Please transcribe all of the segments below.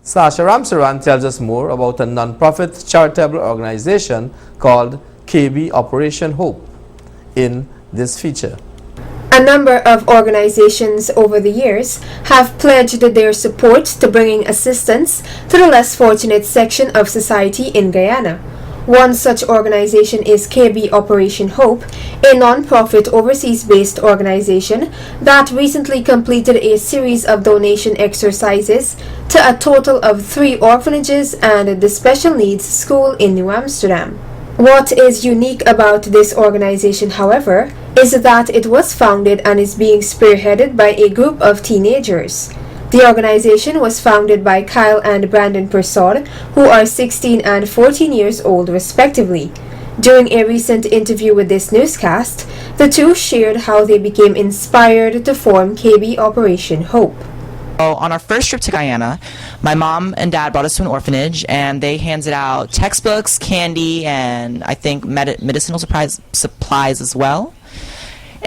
Sasha Ramsaran tells us more about a non-profit charitable organization called KB Operation Hope in this feature. A number of organizations over the years have pledged their support to bringing assistance to the less fortunate section of society in Guyana. One such organization is KB Operation Hope, a non-profit overseas-based organization that recently completed a series of donation exercises to a total of 3 orphanages and the special needs school in New Amsterdam. What is unique about this organization, however, is that it was founded and is being spearheaded by a group of teenagers. The organization was founded by Kyle and Brandon Persaud, who are 16 and 14 years old respectively. During a recent interview with this newscast, the two shared how they became inspired to form KB Operation Hope. On our first trip to Guyana, my mom and dad brought us to an orphanage, and they handed out textbooks, candy, and I think medicinal supplies as well.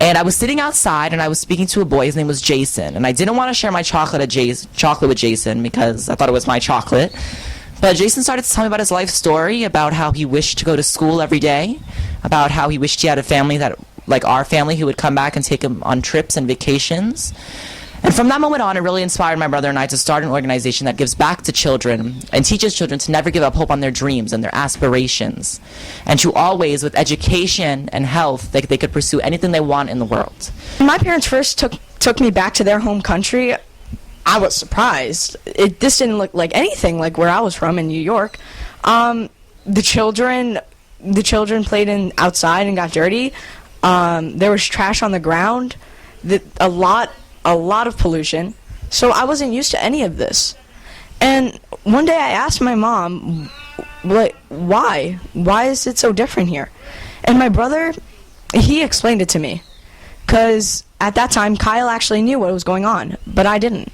And I was sitting outside, and I was speaking to a boy. His name was Jason, and I didn't want to share my chocolate with Jason because I thought it was my chocolate. But Jason started to tell me about his life story, about how he wished to go to school every day, about how he wished he had a family that, like our family, who would come back and take him on trips and vacations. And from that moment on, it really inspired my brother and I to start an organization that gives back to children and teaches children to never give up hope on their dreams and their aspirations, and to always, with education and health, they could pursue anything they want in the world. When my parents first took me back to their home country, I was surprised. This didn't look like anything like where I was from in New York. The children played outside and got dirty. There was trash on the ground. A lot of pollution, so I wasn't used to any of this. And one day I asked my mom, like, why is it so different here? And my brother, he explained it to me, because at that time Kyle actually knew what was going on, but I didn't.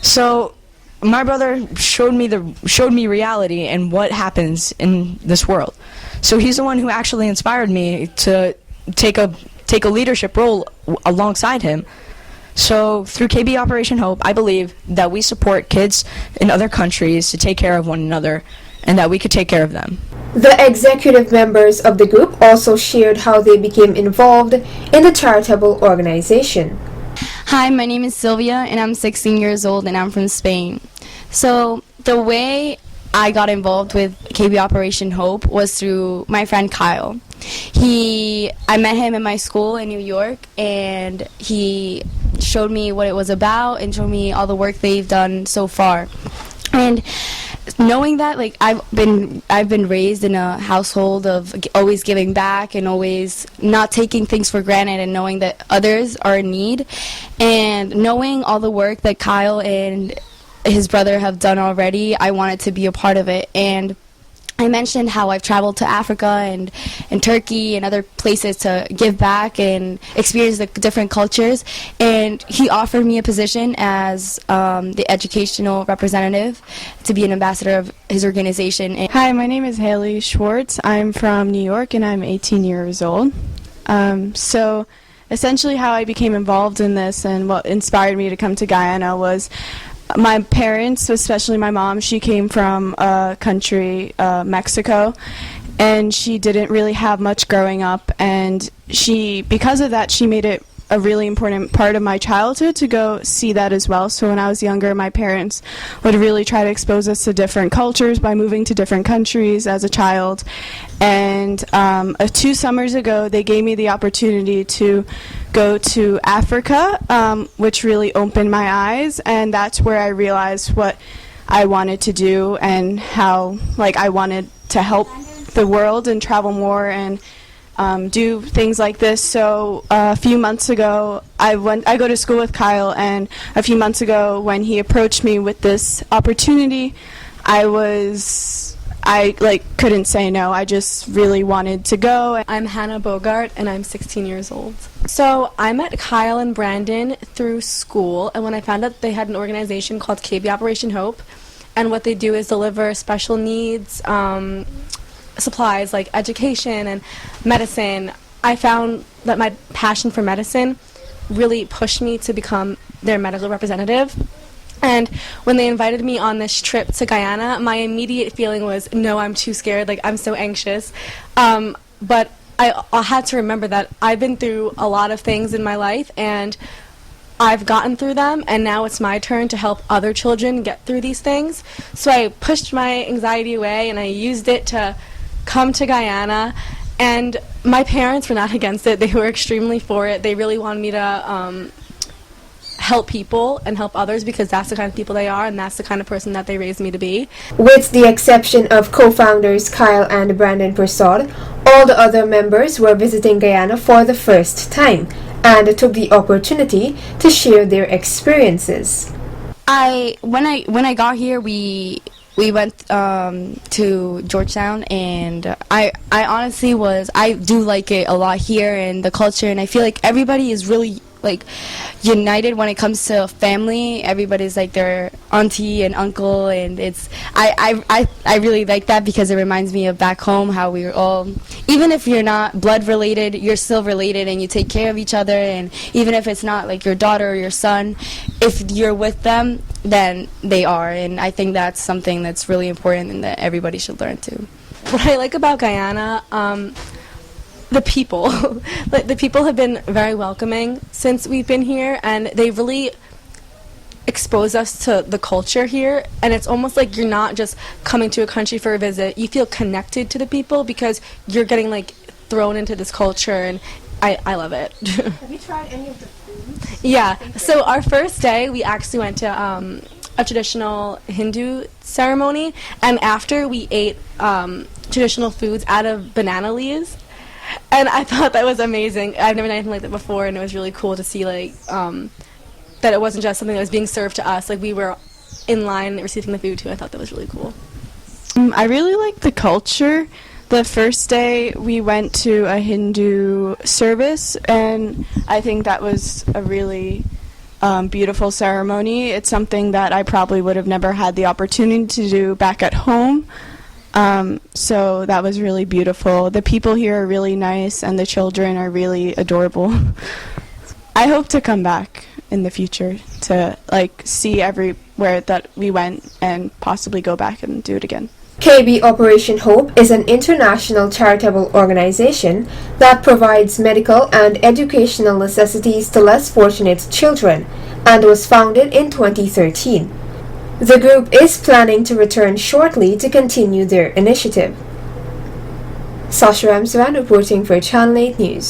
So my brother showed me reality and what happens in this world. So he's the one who actually inspired me to take a leadership role alongside him. So through KB Operation Hope, I believe that we support kids in other countries to take care of one another, and that we could take care of them. The executive members of the group also shared how they became involved in the charitable organization. Hi, my name is Sylvia, and I'm 16 years old, and I'm from Spain. So the way I got involved with KB Operation Hope was through my friend Kyle. I met him in my school in New York, and he showed me what it was about and showed me all the work they've done so far. And knowing that, like, I've been raised in a household of always giving back and always not taking things for granted, and knowing that others are in need, and knowing all the work that Kyle and his brother have done already, I wanted to be a part of it. And I mentioned how I've traveled to Africa and Turkey and other places to give back and experience the different cultures, and he offered me a position as the educational representative to be an ambassador of his organization. Hi, my name is Haley Schwartz. I'm from New York, and I'm 18 years old. So essentially how I became involved in this and what inspired me to come to Guyana was my parents, especially my mom. She came from a country, Mexico, and she didn't really have much growing up, and because of that, she made it a really important part of my childhood to go see that as well. So when I was younger, my parents would really try to expose us to different cultures by moving to different countries as a child. And 2 summers ago, they gave me the opportunity to go to Africa, which really opened my eyes, and that's where I realized what I wanted to do and how, like, I wanted to help the world and travel more and do things like this. So a few months ago, I go to school with Kyle, and a few months ago when he approached me with this opportunity, I couldn't say no. I just really wanted to go. I'm Hannah Bogart, and I'm 16 years old. So I met Kyle and Brandon through school, and when I found out they had an organization called KB Operation Hope, and what they do is deliver special needs supplies like education and medicine, I found that my passion for medicine really pushed me to become their medical representative. And when they invited me on this trip to Guyana, my immediate feeling was, no, I'm too scared, like I'm so anxious. But I had to remember that I've been through a lot of things in my life, and I've gotten through them, and now it's my turn to help other children get through these things. So I pushed my anxiety away, and I used it to come to Guyana. And my parents were not against it. They were extremely for it. They really wanted me to help people and help others, because that's the kind of people they are, and that's the kind of person that they raised me to be. With the exception of co-founders Kyle and Brandon Persaud, all the other members were visiting Guyana for the first time and took the opportunity to share their experiences. When I got here, we went to Georgetown, and I honestly I do like it a lot here, and the culture, and I feel like everybody is really like united when it comes to family. Everybody's like their auntie and uncle, and it's I really like that, because it reminds me of back home, how we were all, even if you're not blood related, you're still related, and you take care of each other. And even if it's not like your daughter or your son, if you're with them, then they are. And I think that's something that's really important and that everybody should learn too. What I like about Guyana, the people. Like, the people have been very welcoming since we've been here, and they really expose us to the culture here. And it's almost like you're not just coming to a country for a visit. You feel connected to the people because you're getting like thrown into this culture, and I love it. Have you tried any of the food? Yeah. So our first day, we actually went to a traditional Hindu ceremony, and after we ate traditional foods out of banana leaves. And I thought that was amazing. I've never done anything like that before, and it was really cool to see like that it wasn't just something that was being served to us. Like, we were in line receiving the food too. I thought that was really cool. I really like the culture. The first day we went to a Hindu service, and I think that was a really beautiful ceremony. It's something that I probably would have never had the opportunity to do back at home. So that was really beautiful. The people here are really nice, and the children are really adorable. I hope to come back in the future to like see everywhere that we went and possibly go back and do it again. KB Operation Hope is an international charitable organization that provides medical and educational necessities to less fortunate children, and was founded in 2013. The group is planning to return shortly to continue their initiative. Sasha Ramsvan reporting for Channel 8 News.